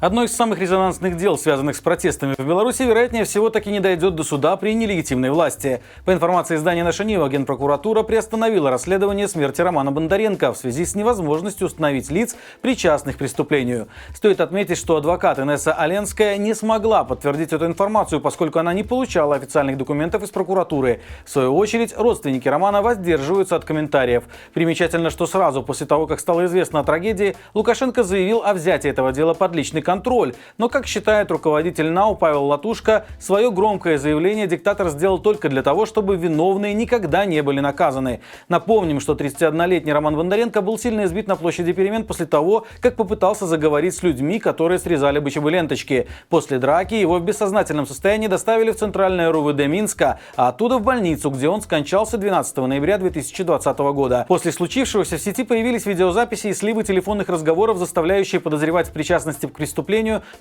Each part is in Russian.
Одно из самых резонансных дел, связанных с протестами в Беларуси, вероятнее всего, таки не дойдет до суда при нелегитимной власти. По информации издания «Наша Нива», Генпрокуратура приостановила расследование смерти Романа Бондаренко в связи с невозможностью установить лиц, причастных к преступлению. Стоит отметить, что адвокат Инесса Оленская не смогла подтвердить эту информацию, поскольку она не получала официальных документов из прокуратуры. В свою очередь, родственники Романа воздерживаются от комментариев. Примечательно, что сразу после того, как стало известно о трагедии, Лукашенко заявил о взятии этого дела под личный контроль. Но, как считает руководитель НАУ Павел Латушко, свое громкое заявление диктатор сделал только для того, чтобы виновные никогда не были наказаны. Напомним, что 31-летний Роман Бондаренко был сильно избит на площади Перемен после того, как попытался заговорить с людьми, которые срезали бычьи ленточки. После драки его в бессознательном состоянии доставили в центральное РУВД Минска, а оттуда в больницу, где он скончался 12 ноября 2020 года. После случившегося в сети появились видеозаписи и сливы телефонных разговоров, заставляющие подозревать в причастности к преступлению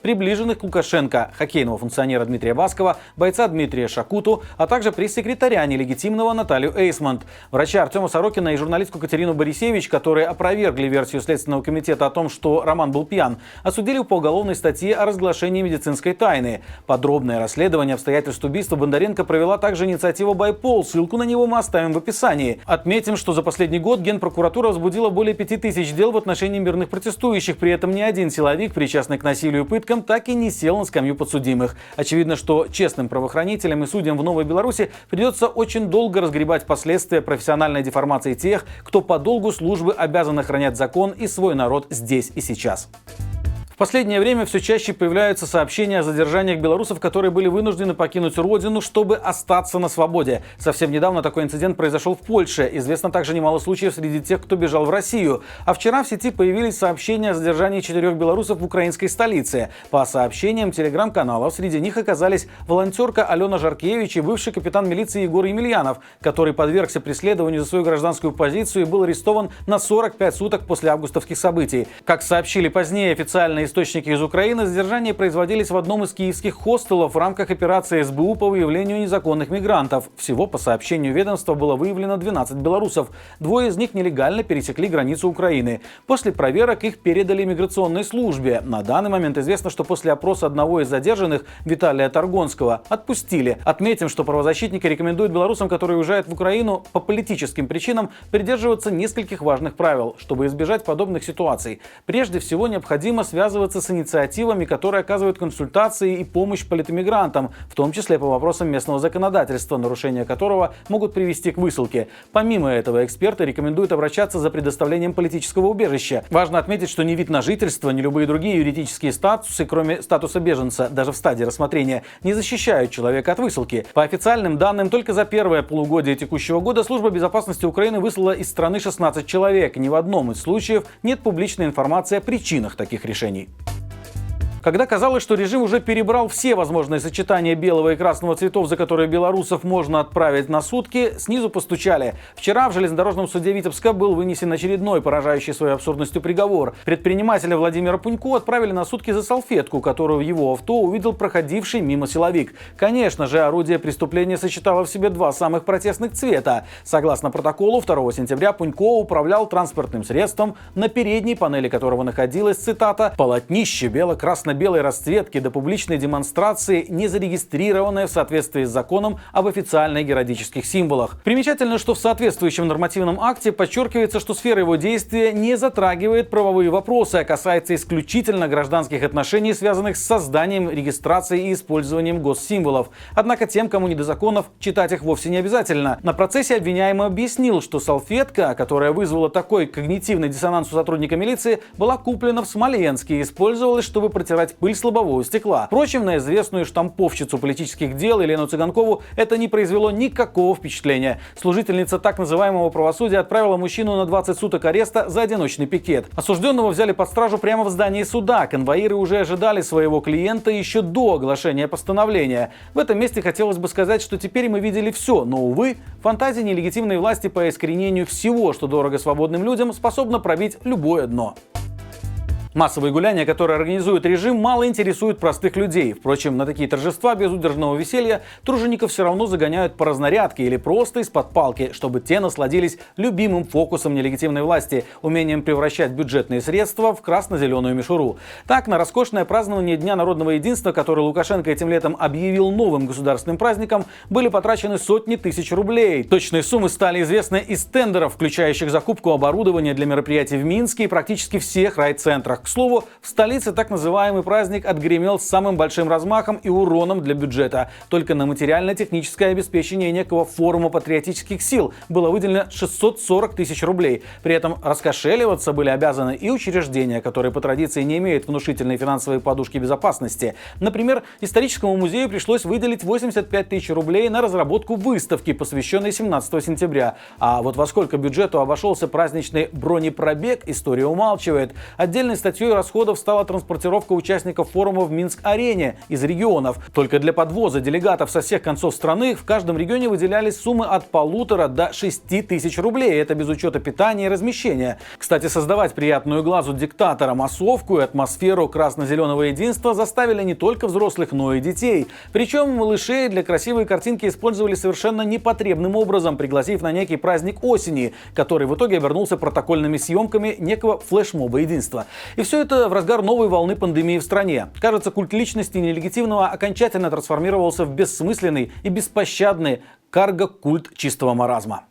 приближенных к Лукашенко, хоккейного функционера Дмитрия Баскова, бойца Дмитрия Шакуту, а также пресс-секретаря нелегитимного Наталью Эйсмонт. Врача Артема Сорокина и журналистку Катерину Борисевич, которые опровергли версию Следственного комитета о том, что Роман был пьян, осудили по уголовной статье о разглашении медицинской тайны. Подробное расследование обстоятельств убийства Бондаренко провела также инициатива «Байпол». Ссылку на него мы оставим в описании. Отметим, что за последний год Генпрокуратура возбудила более 5000 дел в отношении мирных протестующих. При этом ни один силовик, причастный к насилию и пыткам, так и не сел на скамью подсудимых. Очевидно, что честным правоохранителям и судьям в Новой Беларуси придется очень долго разгребать последствия профессиональной деформации тех, кто по долгу службы обязан охранять закон и свой народ здесь и сейчас. В последнее время все чаще появляются сообщения о задержаниях белорусов, которые были вынуждены покинуть родину, чтобы остаться на свободе. Совсем недавно такой инцидент произошел в Польше. Известно также немало случаев среди тех, кто бежал в Россию. А вчера в сети появились сообщения о задержании 4 белорусов в украинской столице. По сообщениям телеграм-каналов, среди них оказались волонтерка Алена Жаркевич и бывший капитан милиции Егор Емельянов, который подвергся преследованию за свою гражданскую позицию и был арестован на 45 суток после августовских событий. Как сообщили позднее официальные источники из Украины, задержания производились в одном из киевских хостелов в рамках операции СБУ по выявлению незаконных мигрантов. Всего, по сообщению ведомства, было выявлено 12 белорусов. 2 из них нелегально пересекли границу Украины. После проверок их передали миграционной службе. На данный момент известно, что после опроса одного из задержанных, Виталия Таргонского, отпустили. Отметим, что правозащитники рекомендуют белорусам, которые уезжают в Украину по политическим причинам, придерживаться нескольких важных правил, чтобы избежать подобных ситуаций. Прежде всего, необходимо связываться с инициативами, которые оказывают консультации и помощь политэмигрантам, в том числе по вопросам местного законодательства, нарушения которого могут привести к высылке. Помимо этого, эксперты рекомендуют обращаться за предоставлением политического убежища. Важно отметить, что ни вид на жительство, ни любые другие юридические статусы, кроме статуса беженца, даже в стадии рассмотрения, не защищают человека от высылки. По официальным данным, только за первое полугодие текущего года Служба безопасности Украины выслала из страны 16 человек. Ни в одном из случаев нет публичной информации о причинах таких решений. Когда казалось, что режим уже перебрал все возможные сочетания белого и красного цветов, за которые белорусов можно отправить на сутки, снизу постучали. Вчера в железнодорожном суде Витебска был вынесен очередной поражающий своей абсурдностью приговор. Предпринимателя Владимира Пунько отправили на сутки за салфетку, которую в его авто увидел проходивший мимо силовик. Конечно же, орудие преступления сочетало в себе 2 самых протестных цвета. Согласно протоколу, 2 сентября Пунько управлял транспортным средством, на передней панели которого находилась, цитата, «полотнище бело-красно белой расцветки до публичной демонстрации, не зарегистрированная в соответствии с законом об официальных геральдических символах». Примечательно, что в соответствующем нормативном акте подчеркивается, что сфера его действия не затрагивает правовые вопросы, а касается исключительно гражданских отношений, связанных с созданием, регистрацией и использованием госсимволов. Однако тем, кому не до законов, читать их вовсе не обязательно. На процессе обвиняемый объяснил, что салфетка, которая вызвала такой когнитивный диссонанс у сотрудника милиции, была куплена в Смоленске и использовалась, чтобы протирать пыль с лобового стекла. Впрочем, на известную штамповщицу политических дел Елену Цыганкову это не произвело никакого впечатления. Служительница так называемого правосудия отправила мужчину на 20 суток ареста за одиночный пикет. Осужденного взяли под стражу прямо в здании суда. Конвоиры уже ожидали своего клиента еще до оглашения постановления. В этом месте хотелось бы сказать, что теперь мы видели все, но, увы, фантазия нелегитимной власти по искоренению всего, что дорого свободным людям, способна пробить любое дно. Массовые гуляния, которые организует режим, мало интересуют простых людей. Впрочем, на такие торжества безудержного веселья тружеников все равно загоняют по разнарядке или просто из-под палки, чтобы те насладились любимым фокусом нелегитимной власти – умением превращать бюджетные средства в красно-зеленую мишуру. Так, на роскошное празднование Дня народного единства, который Лукашенко этим летом объявил новым государственным праздником, были потрачены сотни тысяч рублей. Точные суммы стали известны из тендеров, включающих закупку оборудования для мероприятий в Минске и практически всех райцентрах. К слову, в столице так называемый праздник отгремел с самым большим размахом и уроном для бюджета. Только на материально-техническое обеспечение некого форума патриотических сил было выделено 640 тысяч рублей. При этом раскошеливаться были обязаны и учреждения, которые по традиции не имеют внушительной финансовой подушки безопасности. Например, историческому музею пришлось выделить 85 тысяч рублей на разработку выставки, посвященной 17 сентября. А вот во сколько бюджету обошелся праздничный бронепробег, история умалчивает. Отдельной статьей расходов стала транспортировка участников форума в Минск-арене из регионов. Только для подвоза делегатов со всех концов страны в каждом регионе выделялись суммы от 1500 до 6000 рублей. Это без учета питания и размещения. Кстати, создавать приятную глазу диктатора массовку и атмосферу красно-зеленого единства заставили не только взрослых, но и детей. Причем малышей для красивой картинки использовали совершенно непотребным образом, пригласив на некий праздник осени, который в итоге обернулся протокольными съемками некого флешмоба единства. И все это в разгар новой волны пандемии в стране. Кажется, культ личности нелегитимного окончательно трансформировался в бессмысленный и беспощадный карго-культ чистого маразма.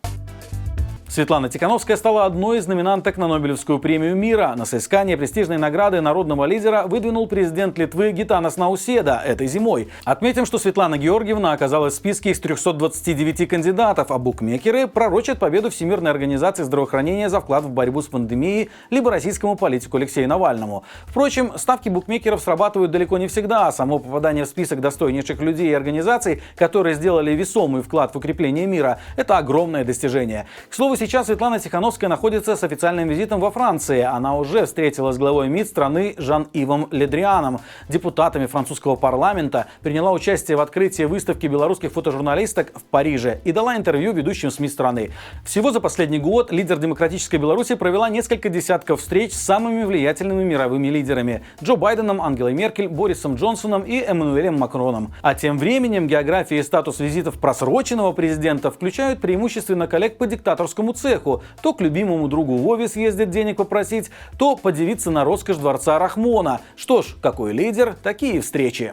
Светлана Тихановская стала одной из номинанток на Нобелевскую премию мира. На соискание престижной награды народного лидера выдвинул президент Литвы Гитанас Науседа этой зимой. Отметим, что Светлана Георгиевна оказалась в списке из 329 кандидатов, а букмекеры пророчат победу Всемирной организации здравоохранения за вклад в борьбу с пандемией либо российскому политику Алексею Навальному. Впрочем, ставки букмекеров срабатывают далеко не всегда, а само попадание в список достойнейших людей и организаций, которые сделали весомый вклад в укрепление мира, это огромное достижение. К слову, сейчас Светлана Тихановская находится с официальным визитом во Франции. Она уже встретилась с главой МИД страны Жан-Ивом Ле Дрианом, депутатами французского парламента, приняла участие в открытии выставки белорусских фотожурналисток в Париже и дала интервью ведущим СМИ страны. Всего за последний год лидер демократической Беларуси провела несколько десятков встреч с самыми влиятельными мировыми лидерами – Джо Байденом, Ангелой Меркель, Борисом Джонсоном и Эммануэлем Макроном. А тем временем география и статус визитов просроченного президента включают преимущественно коллег по диктаторскому цеху. То к любимому другу Вове съездить денег попросить, то подивиться на роскошь дворца Рахмона. Что ж, какой лидер, такие встречи.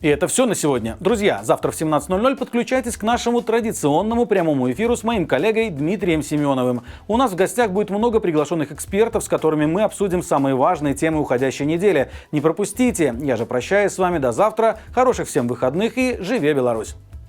И это все на сегодня. Друзья, завтра в 17:00 подключайтесь к нашему традиционному прямому эфиру с моим коллегой Дмитрием Семеновым. У нас в гостях будет много приглашенных экспертов, с которыми мы обсудим самые важные темы уходящей недели. Не пропустите. Я же прощаюсь с вами до завтра. Хороших всем выходных и живе Беларусь!